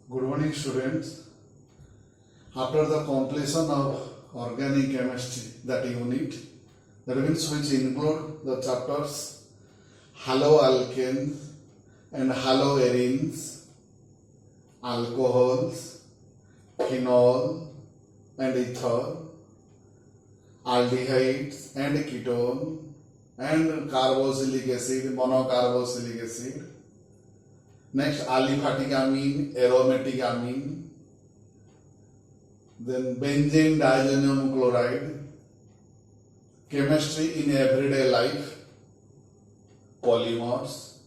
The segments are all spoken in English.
Good morning, students. After the completion of organic chemistry, that unit, that means which include the chapters haloalkanes and haloarenes, alcohols, phenol and ether, aldehydes and ketone, and carboxylic acid, monocarboxylic acid. Next, aliphatic amine, aromatic amine, then benzene diazonium chloride, chemistry in everyday life, polymers,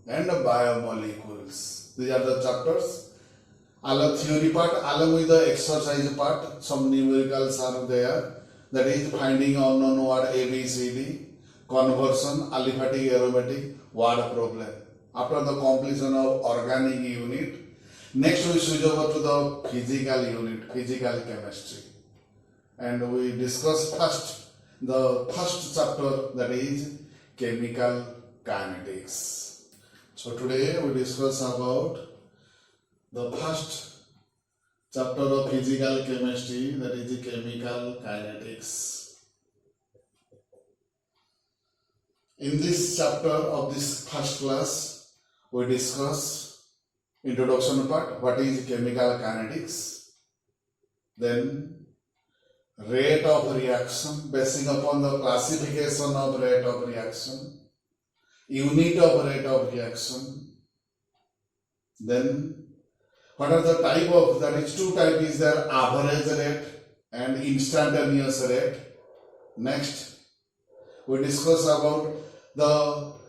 and biomolecules. These are the chapters. Along theory part, along with the exercise part, some numericals are there. That is finding unknown word A, B, C, D, conversion, aliphatic, aromatic, word problem. After the completion of organic unit, next we switch over to the physical unit, physical chemistry. And we discuss first the first chapter, that is chemical kinetics. So today we discuss about the first chapter of physical chemistry, that is the chemical kinetics. In this chapter of this first class, we discuss introduction part, what is chemical kinetics, then rate of reaction, basing upon the classification of rate of reaction, unit of rate of reaction, then what are the type of, that is two types is there, average rate and instantaneous rate. Next, we discuss about the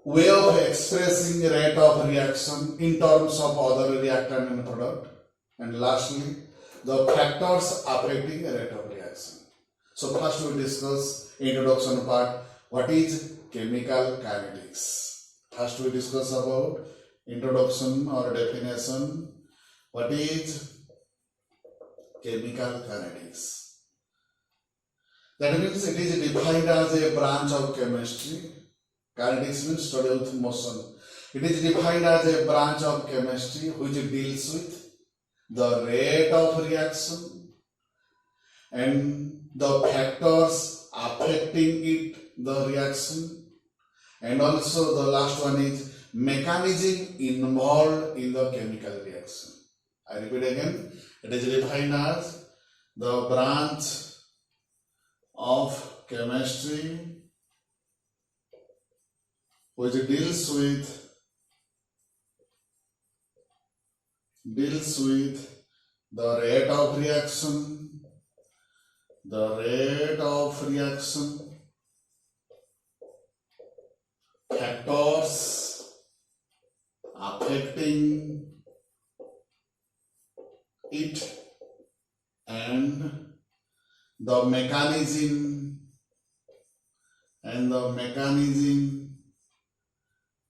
way of expressing rate of reaction in terms of other reactant and product. And lastly, the factors affecting rate of reaction. So first we discuss introduction part, what is chemical kinetics. First we discuss about introduction or definition, what is chemical kinetics. That means it is defined as a branch of chemistry. Kinetics means study with motion. It is defined as a branch of chemistry which deals with the rate of reaction and the factors affecting it, the reaction, and also the last one is mechanism involved in the chemical reaction. I repeat again, it is defined as the branch of chemistry which deals with the rate of reaction, factors affecting it, and the mechanism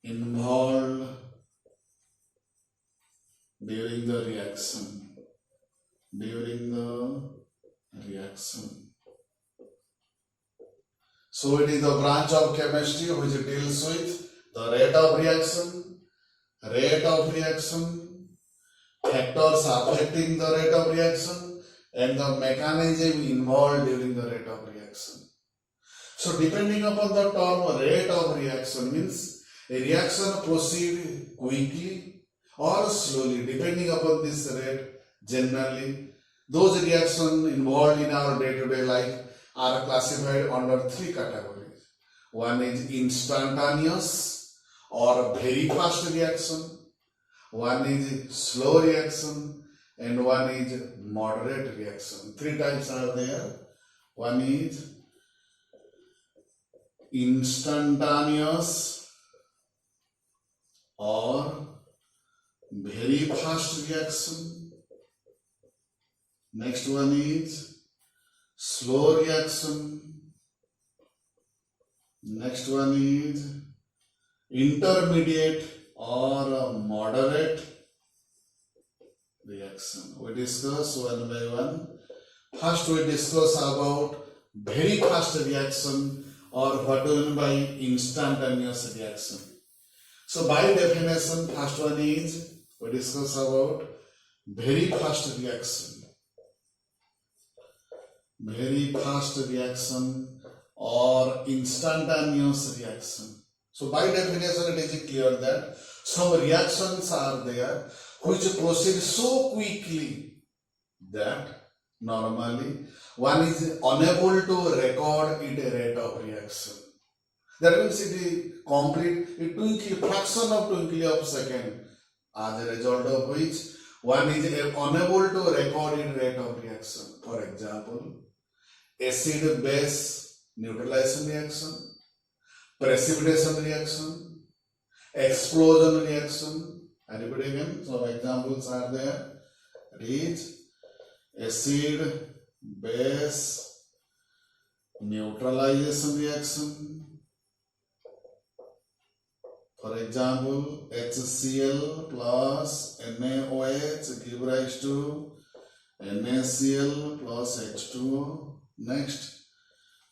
involved during the reaction. So it is the branch of chemistry which deals with the rate of reaction, factors affecting the rate of reaction, and the mechanism involved during the rate of reaction. So depending upon the term rate of reaction means a reaction proceeds quickly or slowly, depending upon this rate. Generally, those reactions involved in our day-to-day life are classified under three categories. One is instantaneous or very fast reaction, one is slow reaction, and one is moderate reaction. Three types are there. One is instantaneous or very fast reaction. Next one is slow reaction. Next one is intermediate or moderate reaction. We discuss one by one. First we discuss about very fast reaction, or what do you mean by instantaneous reaction. So by definition, first one is we discuss about very fast reaction or instantaneous reaction. So by definition it is clear that some reactions are there which proceed so quickly that normally one is unable to record its rate of reaction. That means it is complete a fraction of twinkle of second, as a result of which one is unable to record its rate of reaction. For example, acid base neutralization reaction, precipitation reaction, explosion reaction. I repeat again, some examples are there. It is acid base neutralization reaction. For example, HCl plus NaOH give rise to NaCl plus H2O. Next,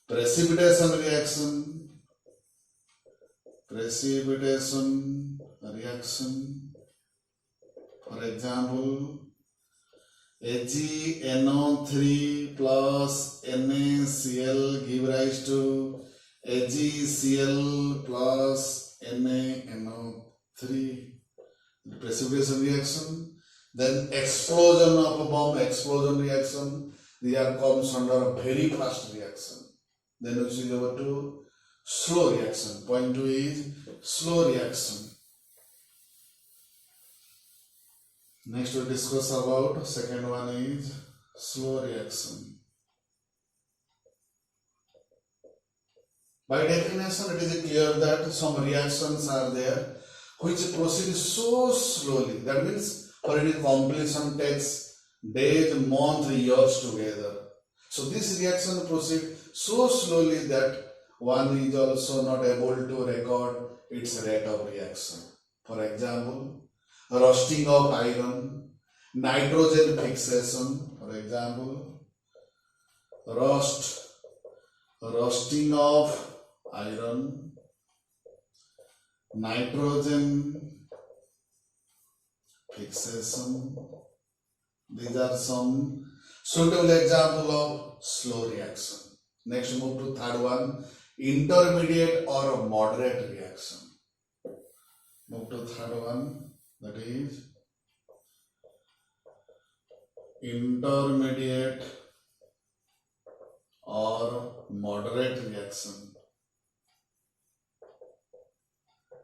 precipitation reaction. For example, AgNO3 plus NaCl give rise to AgCl plus NaNO3, the precipitation reaction. Then explosion of a bomb, explosion reaction, these are comes under very fast reaction. Then we switch over to slow reaction. Point 2 is slow reaction. Next we discuss about second one is slow reaction. By definition, it is clear that some reactions are there which proceed so slowly. That means for its completion takes days, months, years together. So this reaction proceeds so slowly that one is also not able to record its rate of reaction. For example, rusting of iron, nitrogen fixation. For example, rusting of iron, nitrogen fixation. These are some suitable example of slow reaction. Next, move to third one, intermediate or moderate reaction. Move to third one, that is intermediate or moderate reaction.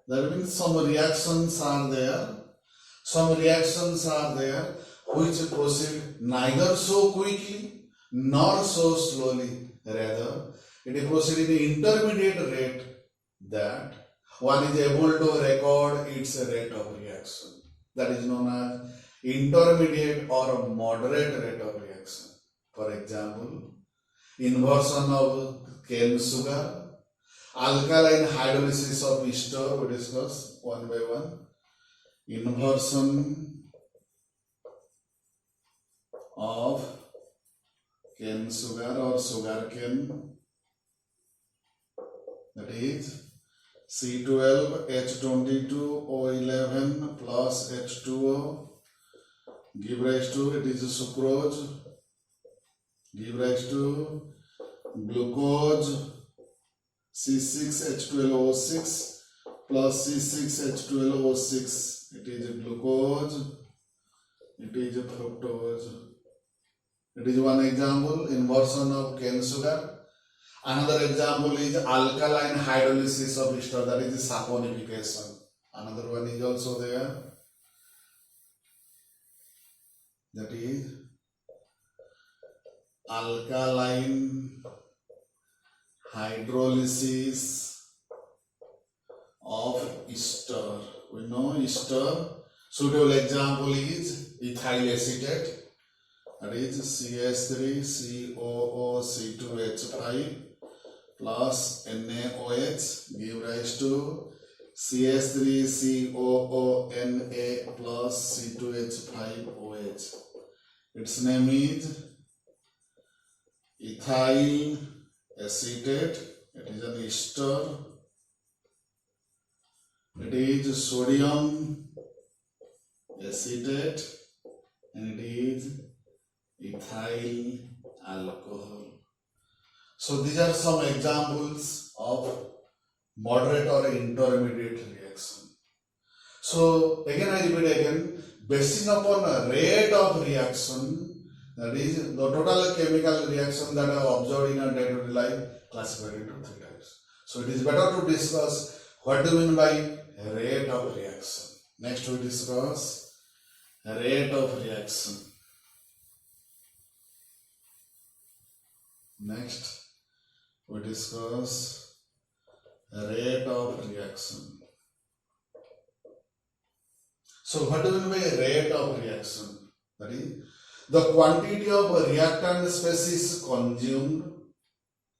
That means some reactions are there which proceed neither so quickly nor so slowly. Rather, it is proceeding in intermediate rate that one is able to record its rate of reaction. That is known as intermediate or moderate rate of reaction. For example, inversion of cane sugar, alkaline hydrolysis of ester, we discuss one by one. Inversion of cane sugar or sugar cane, that is C12H22O11 plus H2O give rise to, it is sucrose, give rise to glucose C6H12O6 plus C6H12O6, it is glucose, it is fructose. It is one example, inversion of cane sugar. Another example is alkaline hydrolysis of ester, that is saponification. Another one is also there, that is alkaline hydrolysis of ester. We know ester. Suitable example is ethyl acetate, that is CH3COO C2H5 plus NaOH give rise to CH3COONA plus C2H5OH. Its name is ethyl acetate. It is an ester. It is sodium acetate. and it is ethyl alcohol. So these are some examples of moderate or intermediate reaction. So again I repeat again, basing upon a rate of reaction, that is the total chemical reaction that are observed in a day-to-day life, classified into three types. So it is better to discuss what do you mean by rate of reaction. Next we discuss rate of reaction. Next we discuss rate of reaction. So what do you mean by rate of reaction? That is the quantity of reactant species consumed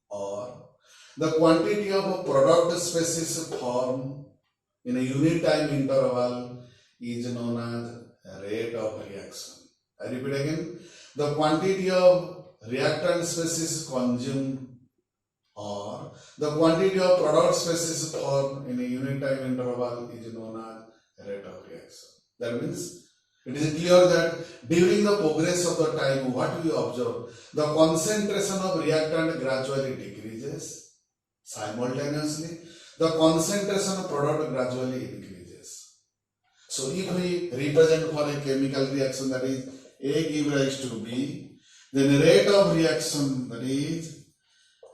or the quantity of product species formed in a unit time interval is known as rate of reaction. I repeat again, the quantity of reactant species consumed or the quantity of product species formed in a unit time interval is known as rate of reaction. That means it is clear that during the progress of the time, what we observe, the concentration of reactant gradually decreases. Simultaneously, the concentration of product gradually increases. So if we represent for a chemical reaction, that is A give rise to B, then rate of reaction, that is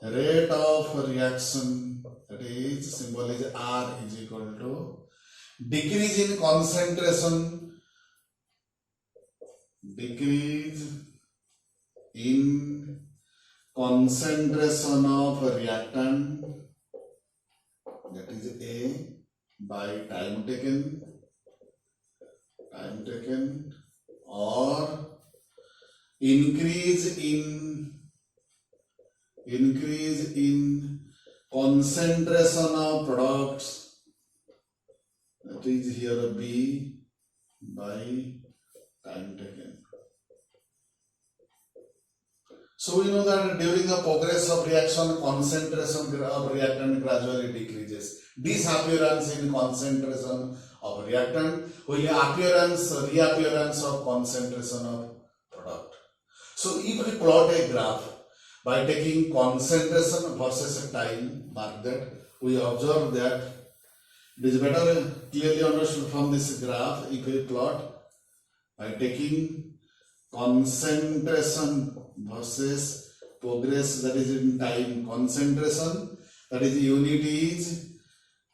rate of reaction, that is symbol is R, is equal to decrease in concentration, decrease in concentration of reactant, that is A, by time taken, or increase in concentration of products, that is here B, by time taken. So we know that during the progress of reaction, concentration of reactant gradually decreases. Disappearance in concentration of reactant will reappearance of concentration of product. So if we plot a graph by taking concentration versus time, mark that, we observe that it is better clearly understood from this graph if we plot by taking concentration versus progress, that is in time. Concentration, that is unit is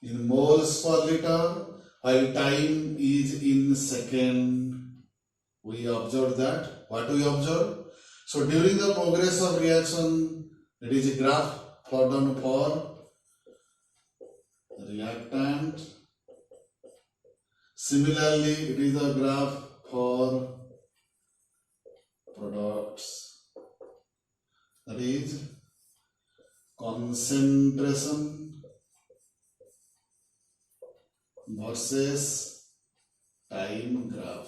in moles per liter, while time is in second. We observe that. What we observe? So during the progress of reaction, it is a graph plotted for reactant. Similarly, it is a graph for products, that is concentration versus time graph.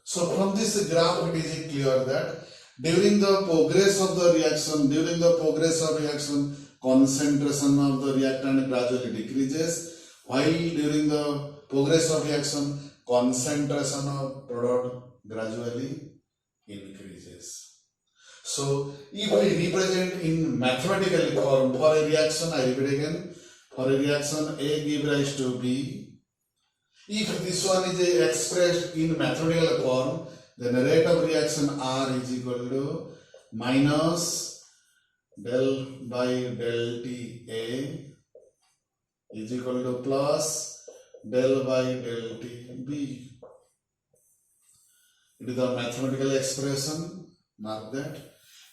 So from this graph it is clear that during the progress of reaction, concentration of the reactant gradually decreases, while during the progress of reaction, concentration of product gradually increases. So if we represent in mathematical form for a reaction, I repeat again, for a reaction A give rise to B. If this one is expressed in mathematical form, then the rate of reaction R is equal to minus del by del T A is equal to plus del by del T B. It is a mathematical expression, mark that.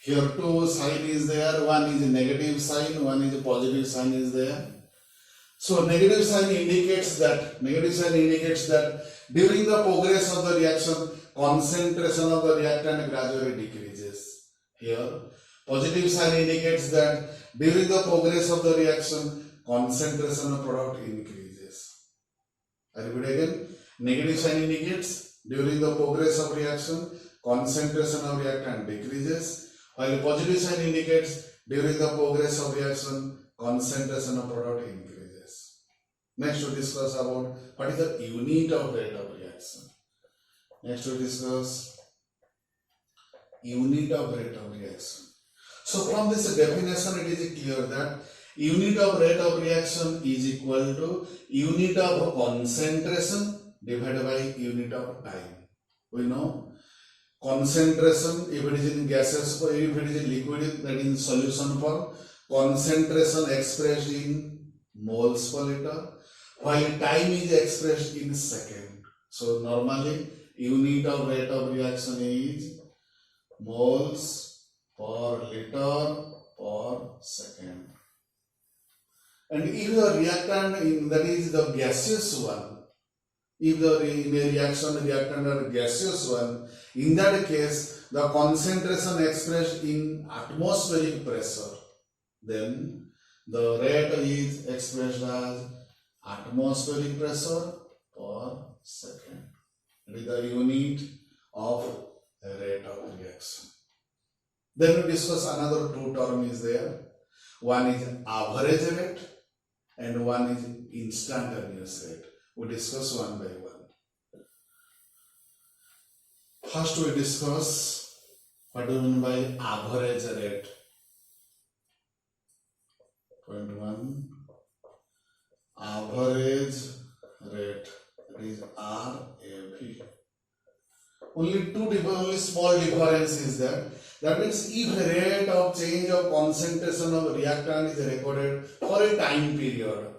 Here two sign is there, one is negative sign, one is positive sign is there. So negative sign indicates that during the progress of the reaction, concentration of the reactant gradually decreases. Here, positive sign indicates that during the progress of the reaction, concentration of product increases. I repeat again, negative sign indicates during the progress of reaction, concentration of reactant decreases, while positive sign indicates during the progress of reaction, concentration of product increases. Next we discuss about what is the unit of rate of reaction. Next we discuss unit of rate of reaction. So from this definition it is clear that unit of rate of reaction is equal to unit of concentration divided by unit of time. We know concentration, if it is in gases, if it is in liquid, that is in solution form, concentration expressed in moles per liter, while time is expressed in second. So normally unit of rate of reaction is moles per liter per second. And if the reactant, that is the gaseous one, if the in a reaction reactant are gaseous one, in that case the concentration expressed in atmospheric pressure, then the rate is expressed as atmospheric pressure per second. It is the unit of rate of reaction. Then we discuss another two terms is there. One is average rate and one is instantaneous rate. We discuss one by one. First we discuss what do you mean by average rate. Point 1, average rate, that is RAV. Only small difference is that. That means if the rate of change of concentration of reactant is recorded for a time period,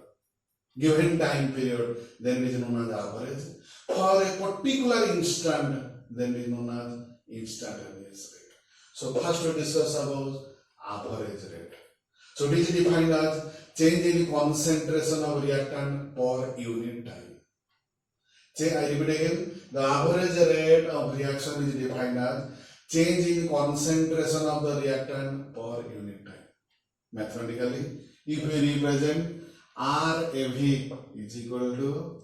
given time period, then it is known as average. For a particular instant, then it is known as instantaneous rate. So first we discuss about average rate. So it is defined as change in concentration of reactant per unit time. I repeat again, the average rate of reaction is defined as change in concentration of the reactant per unit time. Mathematically, if we represent RAV is equal to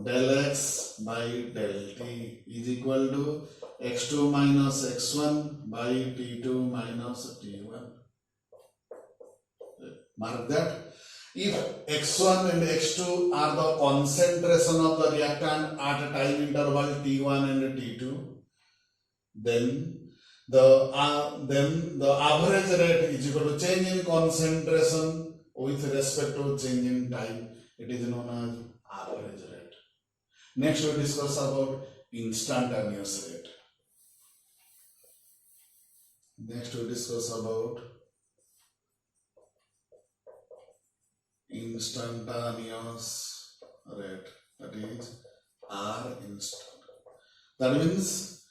del X by del T is equal to X2 minus X1 by T2 minus T1. Mark that. If X1 and X2 are the concentration of the reactant at a time interval T1 and T2, then the average rate is equal to change in concentration with respect to change in time. It is known as average rate. Next we discuss about instantaneous rate. Next we discuss about instantaneous rate, that is R instant. That means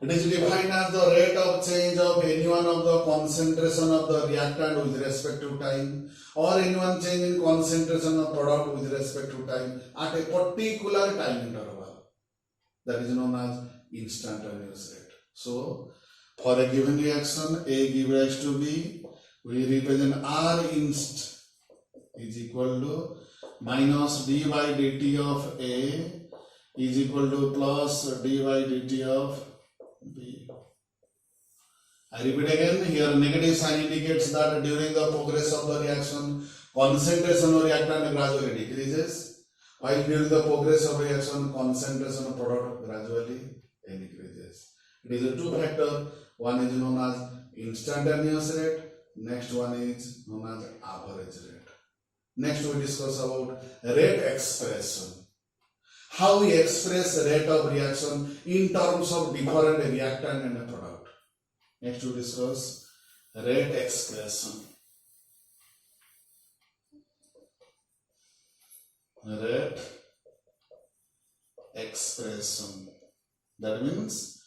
it is defined as the rate of change of any one of the concentration of the reactant with respect to time, or any one change in concentration of product with respect to time at a particular time interval. That is known as instantaneous rate. So for a given reaction A give rise to B, we represent R inst is equal to minus d by dt of A is equal to plus d by dt of B. I repeat again, here negative sign indicates that during the progress of the reaction, concentration of reactant gradually decreases, while during the progress of reaction, concentration of product gradually increases. It is a two factor. One is known as instantaneous rate, next one is known as average rate. Next we discuss about rate expression. How we express rate of reaction in terms of different reactant and a product. Next we discuss rate expression. Rate expression. That means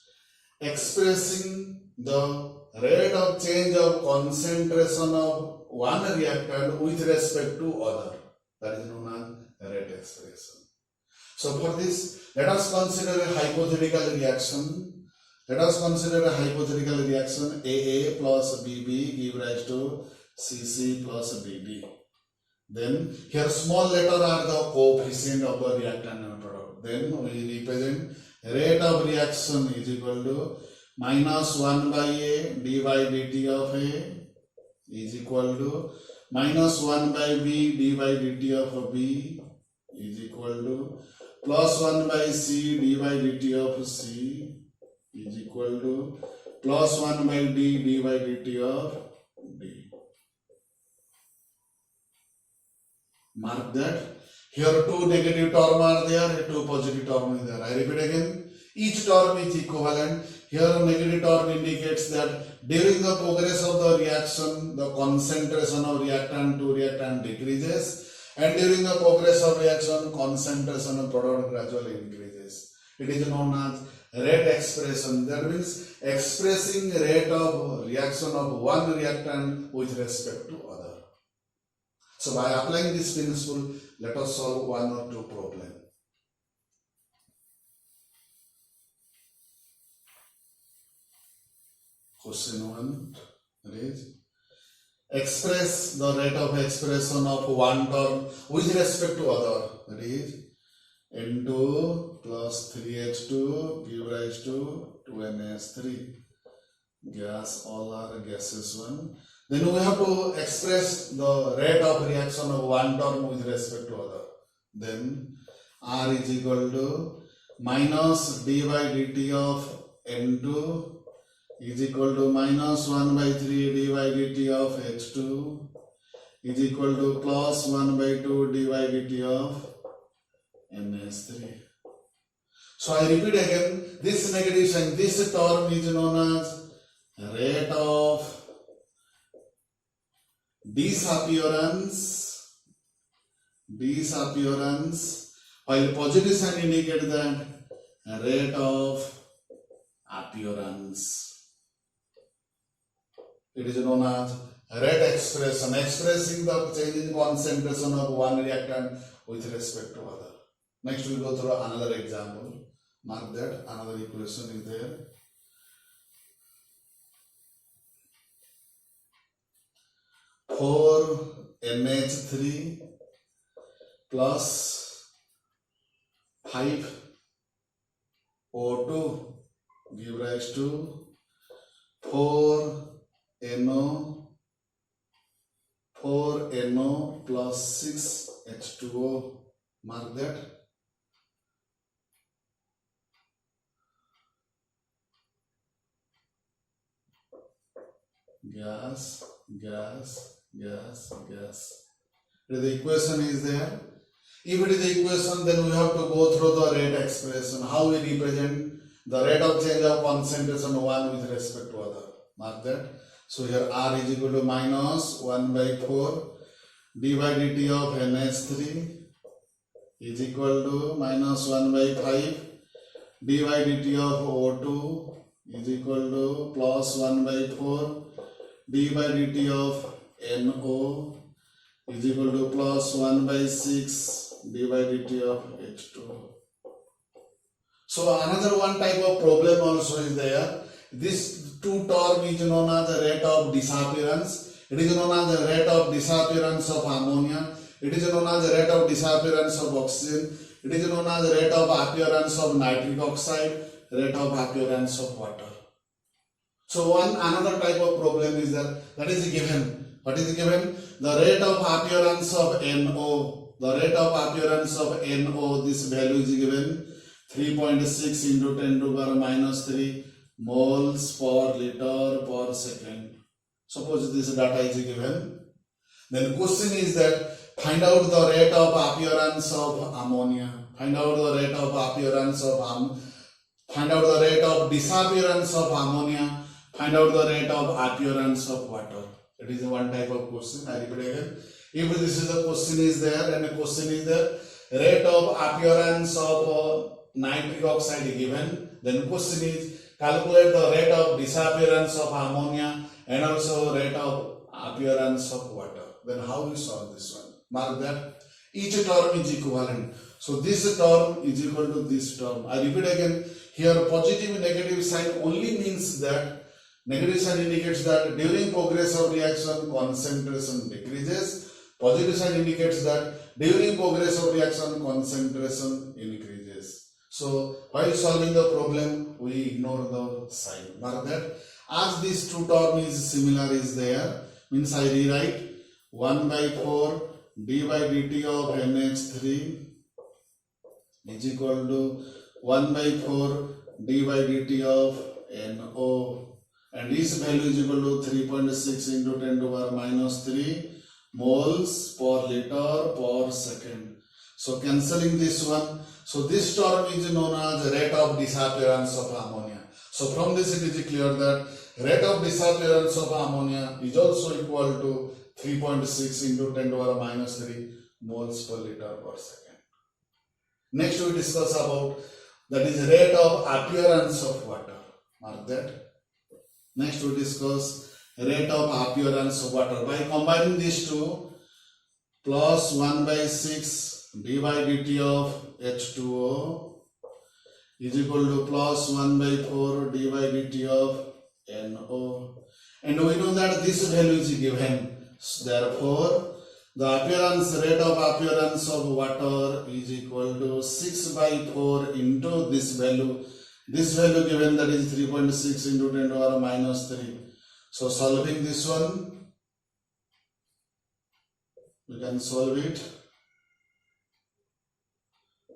expressing the rate of change of concentration of one reactant with respect to other. That is known as rate expression. So for this, let us consider a hypothetical reaction. Let us consider a hypothetical reaction AA plus BB give rise to CC plus BB. Then here small letter are the coefficient of the reactant and product. Then we represent rate of reaction is equal to minus 1 by A d by dt of A is equal to minus 1 by B d by dt of B is equal to plus 1 by C d by dt of C is equal to plus 1 by D by dt of D. Mark that. Here two negative term are there, two positive term is there. I repeat again. Each term is equivalent. Here negative term indicates that during the progress of the reaction, the concentration of reactant to reactant decreases, and during the progress of reaction, concentration of product gradually increases. It is known as rate expression. That means expressing rate of reaction of one reactant with respect to other. So by applying this principle, let us solve one or two problems. Question 1 is express the rate of expression of one term with respect to other. That is N2 plus 3H2 give rise to 2NH3. Gas, all are gases one. Then we have to express the rate of reaction of one term with respect to other. Then R is equal to minus d by dt of N2 is equal to minus 1 by 3 d by dt of H2 is equal to plus 1 by 2 d by dt of NH3. So I repeat again, this negative sign, this term is known as rate of disappearance, while positive sign indicate that rate of appearance. It is known as rate expression, expressing the change in concentration of one reactant with respect to other. Next we will go through another example. Mark that another equation is there. For NH3 plus 5 O2 give rise to 4 NO plus 6 H2O. Mark that. Gas. The equation is there. If it is the equation, then we have to go through the rate expression. How we represent the rate of change of concentration one with respect to other. Mark that. So here R is equal to minus 1 by 4 d by dt of NH3 is equal to minus 1 by 5 d by dt of O2 is equal to plus 1 by 4 d by dt of NO is equal to plus 1 by 6 d by dt of H2. So another one type of problem also is there. This two term is known as the rate of disappearance. It is known as the rate of disappearance of ammonia. It is known as the rate of disappearance of oxygen. It is known as the rate of appearance of nitric oxide, rate of appearance of water. So another type of problem is that is given. What is given? The rate of appearance of NO. The rate of appearance of NO, this value is given 3.6 into 10 to the power minus 3 moles per liter per second. Suppose this data is given. Then question is that find out the rate of appearance of ammonia. Find out the rate of appearance of find out the rate of disappearance of ammonia. Find out the rate of appearance of water. It is one type of question. I repeat again. If this is the question is there and the question is there, rate of appearance of nitric oxide is given, then question is calculate the rate of disappearance of ammonia and also rate of appearance of water. Then how we solve this one? Mark that each term is equivalent. So this term is equal to this term. I repeat again. Here positive negative sign only means that negative sign indicates that during progress of reaction concentration decreases. Positive sign indicates that during progress of reaction concentration increases. So while solving the problem we ignore the sign. Mark that as this two term is similar is there, means I rewrite 1 by 4 d by dt of NH3 is equal to 1 by 4 d by dt of NO, and its value is equal to 3.6 into 10 to the power minus 3 moles per liter per second. So cancelling this one, so this term is known as rate of disappearance of ammonia. So from this it is clear that rate of disappearance of ammonia is also equal to 3.6 into 10 to the power minus 3 moles per liter per second. Next we discuss about that is rate of appearance of water. Mark that. Next we discuss rate of appearance of water. By combining these two, plus 1 by 6 d by dt of H2O is equal to plus 1 by 4 d by dt of NO. And we know that this value is given. Therefore, the rate of appearance of water is equal to 6 by 4 into this value. This value given, that is 3.6 into 10 to the power minus 3. So solving this one, we can solve it.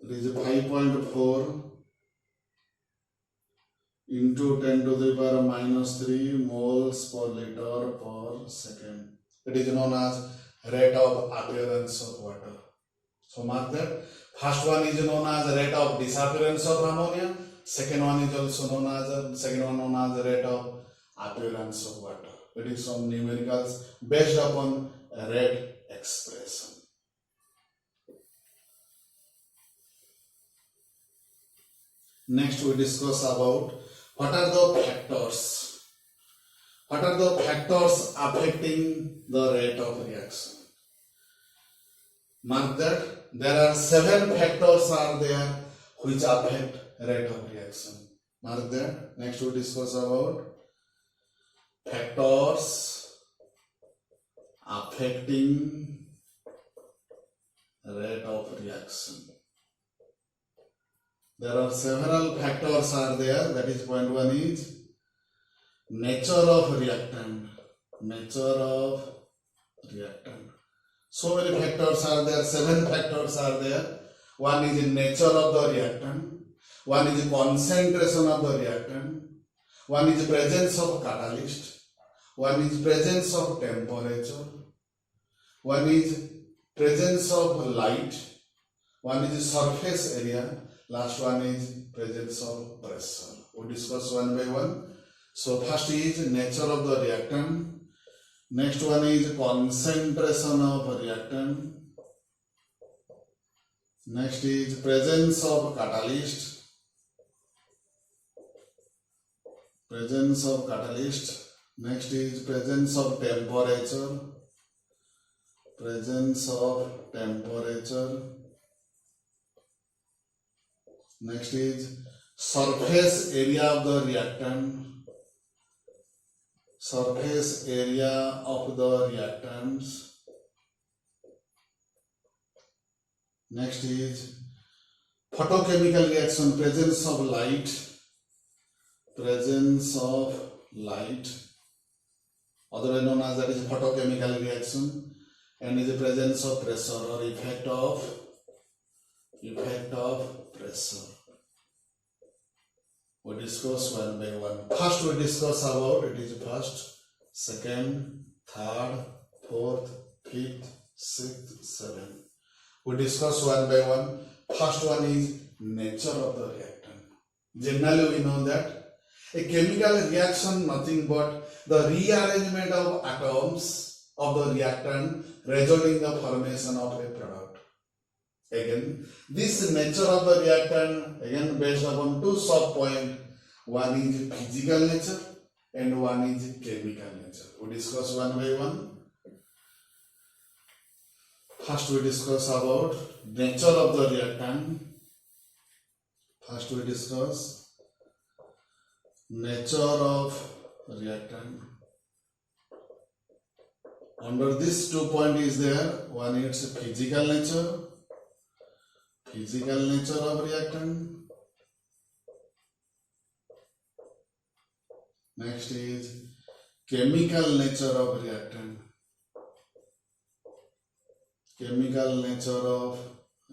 It is 5.4 into 10 to the power minus 3 moles per liter per second. It is known as rate of appearance of water. So mark that. First one is known as rate of disappearance of ammonia. Second one is also known as rate of appearance of water. It is some numericals based upon a rate expression. Next we discuss about what are the factors. What are the factors affecting the rate of reaction? Mark that there are 7 factors are there which affect rate of reaction. Mark that. Next we discuss about factors affecting rate of reaction. There are several factors are there. That is point 1 is nature of reactant. Nature of reactant. So many factors are there. 7 factors are there. One is the nature of the reactant. One is the concentration of the reactant. One is the presence of catalyst. One is presence of temperature. One is presence of light. One is surface area. Last one is presence of pressure. We discuss one by one. So first is nature of the reactant. Next one is concentration of reactant. Next is presence of catalyst. Presence of catalyst. Next is presence of temperature. Presence of temperature. Next is surface area of the reactant. Surface area of the reactants. Next is photochemical reaction, presence of light. Presence of light, otherwise known as that is photochemical reaction, and is the presence of pressure or effect of pressure. We discuss one by one. First we discuss about it is first, second, third, fourth, fifth, sixth, seventh. We discuss one by one. First one is nature of the reactant. Generally we know that a chemical reaction nothing but the rearrangement of atoms of the reactant resulting in the formation of a product. Again, this nature of the reactant again based upon 2 sub-points. One is physical nature and one is chemical nature. We discuss one by one. First we discuss about nature of the reactant. First we discuss nature of reactant. Under this 2 point is there. One is physical nature. Physical nature of reactant. Next is chemical nature of reactant. Chemical nature of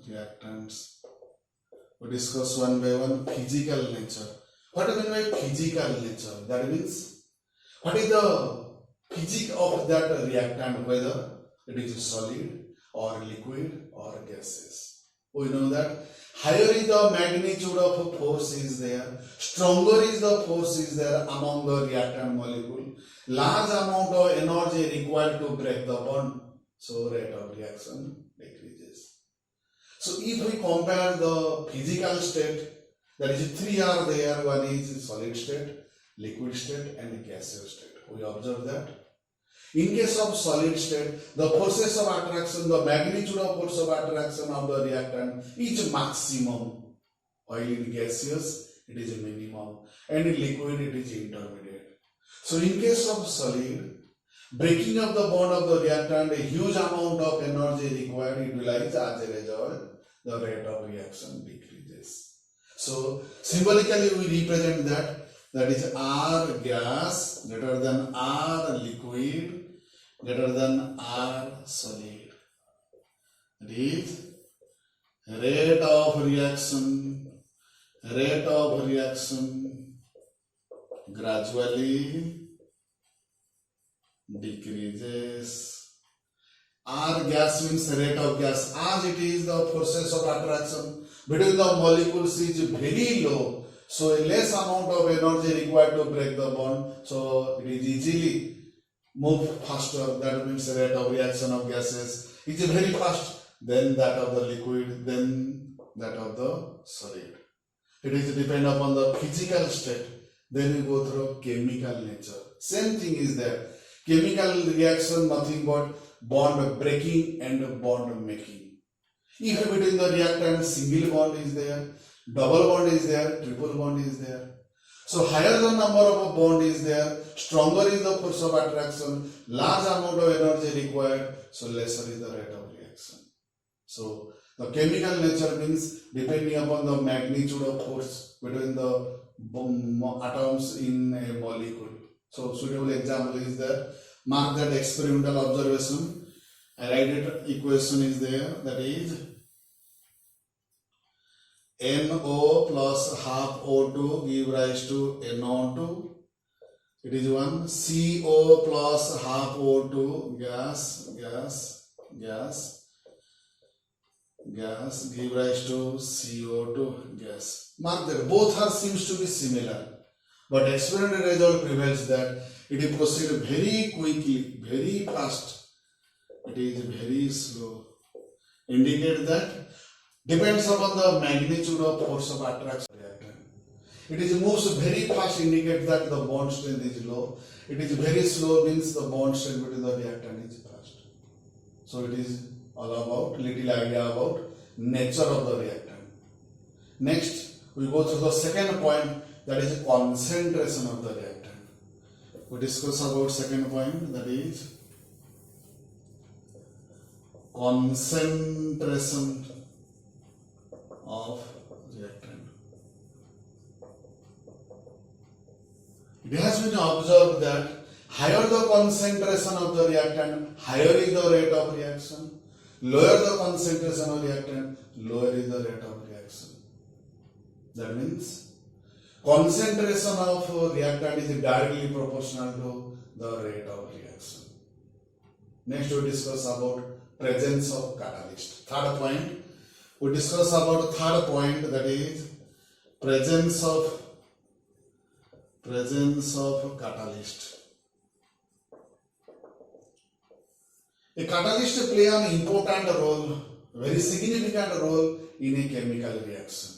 reactants. We discuss one by one physical nature. What do you mean by physical nature? That means what is the physics of that reactant, whether it is solid or liquid or gaseous. We know that higher is the magnitude of force is there, stronger is the force is there among the reactant molecule, large amount of energy required to break the bond, so rate of reaction decreases. So if we compare the physical state, there is three are there. One is solid state, liquid state and gaseous state. We observe that in case of solid state, the forces of attraction, the magnitude of force of attraction of the reactant is maximum, while in gaseous it is a minimum, and in liquid it is intermediate. So in case of solid, breaking of the bond of the reactant, a huge amount of energy required utilized, as a result the rate of reaction decreases. So symbolically we represent that is R gas greater than R liquid greater than R solid. That is rate of reaction gradually decreases. R gas means rate of gas. As it is, the forces of attraction between the molecules is very low, so a less amount of energy required to break the bond, so it is easily move faster. That means the rate of reaction of gases is very fast than that of the liquid, then that of the solid. It is depend upon the physical state. Then we go through chemical nature. Same thing is there. Chemical reaction nothing but bond breaking and bond making. If between the reactant single bond is there, double bond is there, triple bond is there. So higher the number of a bond is there, stronger is the force of attraction, large amount of energy required, so lesser is the rate of reaction. So the chemical nature means depending upon the magnitude of force between the atoms in a molecule. So suitable example is there. Mark that experimental observation. I write it, equation is there, that is NO plus half O2 give rise to NO2. It is one. CO plus half O2 gas give rise to CO2 gas. Mark that both are seems to be similar, but experimental result prevails that it will proceed very quickly, very fast. It is very slow. Indicate that depends upon the magnitude of force of attraction. It is moves very fast, indicate that the bond strength is low. It is very slow, means the bond strength between the reactant is fast. So it is all about little idea about nature of the reactant. Next, we go to the second point, that is concentration of the reactant. We discuss about second point, that is concentration of reactant. It has been observed that higher the concentration of the reactant, higher is the rate of reaction. Lower the concentration of reactant, lower is the rate of reaction. That means concentration of reactant is directly proportional to the rate of reaction. Next we discuss about presence of catalyst. Third point, we discuss about third point, that is presence of catalyst. A catalyst play an important role, very significant role in a chemical reaction.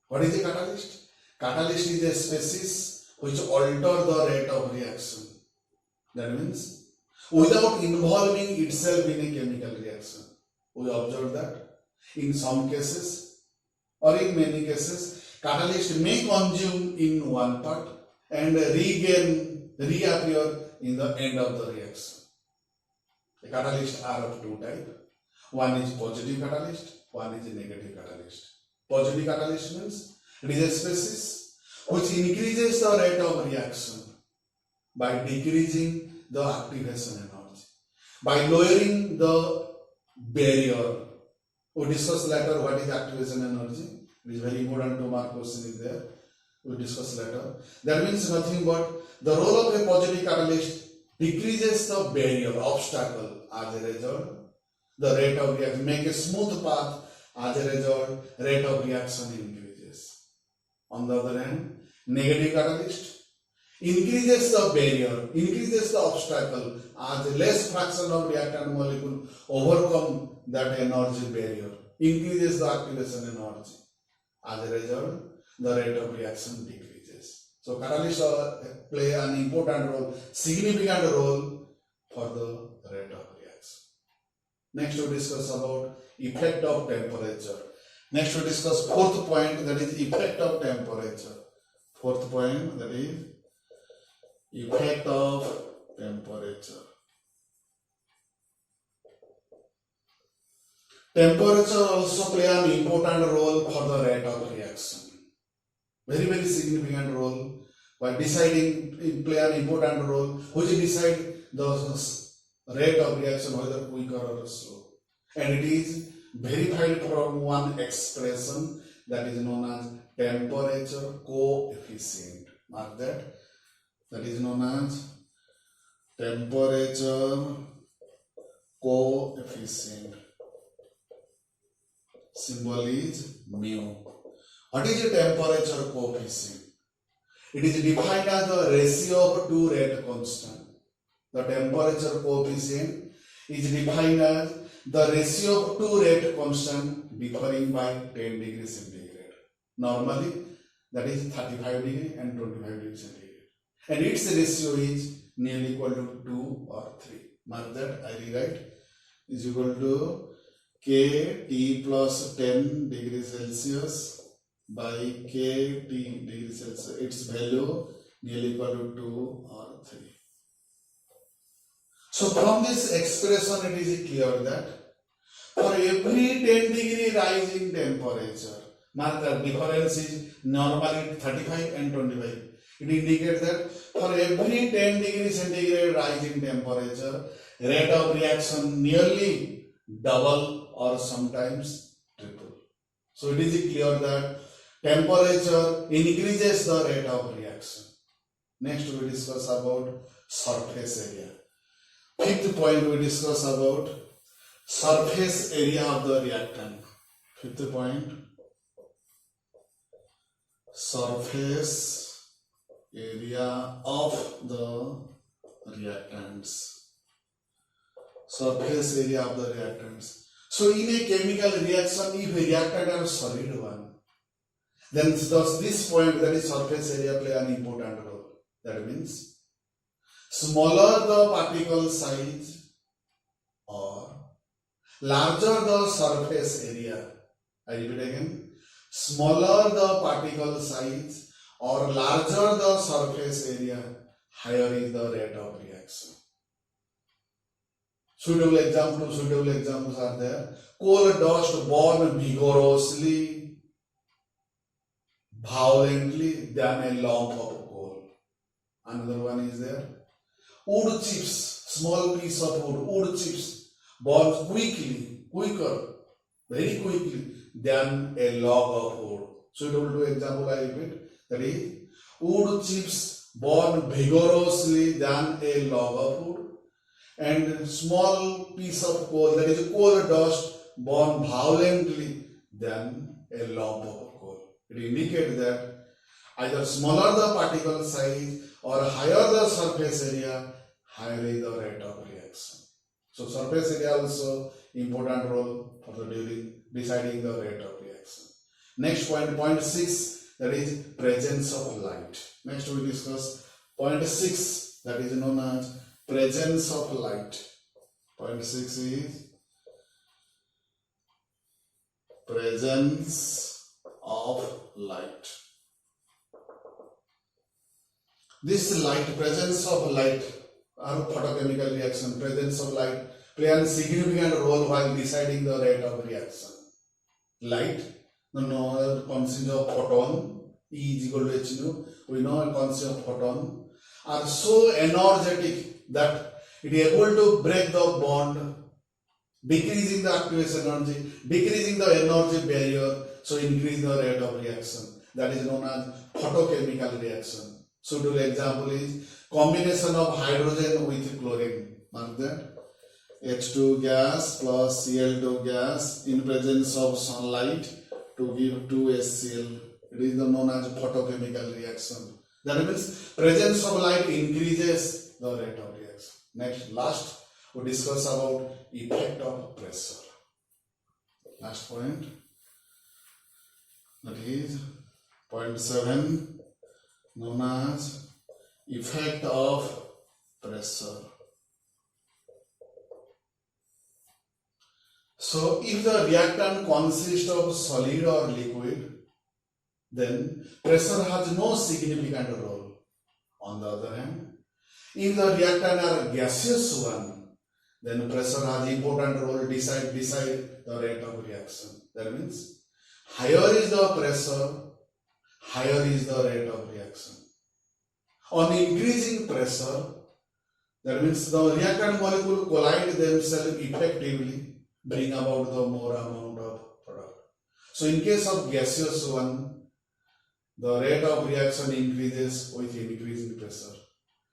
What is a catalyst? Catalyst is a species which alter the rate of reaction. That means without involving itself in a chemical reaction. We observe that in some cases or in many cases, catalyst may consume in one part and reappear in the end of the reaction. The catalysts are of two types. One is positive catalyst, one is a negative catalyst. Positive catalyst means it is a species which increases the rate of reaction by decreasing the activation energy, by lowering the barrier. We discuss later what is activation energy. It is very important to mark question is there. We discuss later. That means nothing but the role of a positive catalyst decreases the barrier, obstacle. As a result, the rate of reaction, make a smooth path. As a result, rate of reaction increases. On the other hand, negative catalyst increases the barrier, increases the obstacle, as less fraction of reactant molecule overcome that energy barrier, increases the activation energy. As a result, the rate of reaction decreases. So catalysts play an important role, significant role for the rate of reaction. Next we discuss about effect of temperature. Next we discuss fourth point, that is effect of temperature. Fourth point, that is effect of temperature. Temperature also play an important role for the rate of reaction. Very, very significant role by deciding, it play an important role which decide the rate of reaction whether quick or slow. And it is verified from one expression that is known as temperature coefficient. Mark that. That is known as temperature coefficient. Symbol is mu. What is the temperature coefficient? It is defined as the ratio of two rate constant. The temperature coefficient is defined as the ratio of two rate constant differing by 10 degrees centigrade. Normally, that is 35 degree and 25 degrees centigrade. And its ratio is nearly equal to 2 or 3. Mark that, I rewrite, is equal to K plus 10 degrees Celsius by K degrees Celsius. Its value nearly equal to 2 or 3. So from this expression it is clear that for every 10 degree rise in temperature, mark that difference is normally 35 and 25. It indicates that for every 10 degree centigrade rise in temperature, rate of reaction nearly double or sometimes triple. So it is clear that temperature increases the rate of reaction. Next we discuss about surface area. Fifth point we discuss about surface area of the reactant. Fifth point, surface area of the reactants. Surface area of the reactants. So in a chemical reaction, if a reactant are solid one, then does this point, that is surface area, play an important role. That means smaller the particle size or larger the surface area. I repeat again, smaller the particle size or larger the surface area, higher is the rate of reaction. Suitable examples are there. Coal dust burn vigorously, violently than a lump of coal. Another one is there. Wood chips, small piece of wood chips burn quicker, very quickly than a log of wood. Suitable to example, I repeat, that is, wood chips burn vigorously than a log of wood, and small piece of coal, that is coal dust, burn violently than a lump of coal. It indicates that either smaller the particle size or higher the surface area, higher is the rate of reaction. So surface area also important role for the during deciding the rate of reaction. Next point, point 6, that is presence of light. Next we discuss point 6, that is known as presence of light. Point 6 is presence of light. This light, presence of light, or photochemical reaction, presence of light play a significant role while deciding the rate of reaction. Light, the concept of photon, E is equal to h nu. We know the concept of photon are so energetic that it is able to break the bond decreasing the activation energy, decreasing the energy barrier, so increase the rate of reaction. That is known as photochemical reaction. Suitable example is combination of hydrogen with chlorine. Mark that. H2 gas plus Cl2 gas in presence of sunlight to give 2HCl. It is known as photochemical reaction. That means presence of light increases the rate of reaction. Next, last, we discuss about effect of pressure. Last point, that is point 7, known as effect of pressure. So, if the reactant consists of solid or liquid, then pressure has no significant role. On the other hand, if the reactant are gaseous one, then pressure has important role decide the rate of reaction. That means higher is the pressure, higher is the rate of reaction. On increasing pressure, that means the reactant molecule collide themselves effectively, bring about the more amount of product. So in case of gaseous one, the rate of reaction increases with increasing pressure.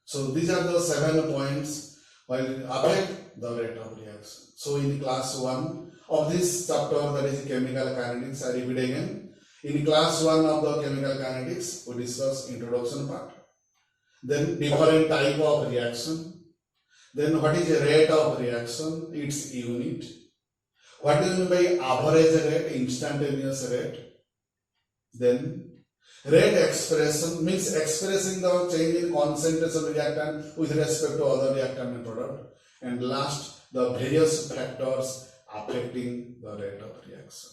So these are the 7 points which affect the rate of reaction. So in class 1 of this chapter, that is chemical kinetics, I repeat again. In class 1 of the chemical kinetics, we discuss introduction part. Then different type of reaction. Then what is the rate of reaction, its unit. What do you mean by average rate, instantaneous rate. Then rate expression means expressing the change in concentration of reactant with respect to other reactant and product. And last, the various factors affecting the rate of reaction.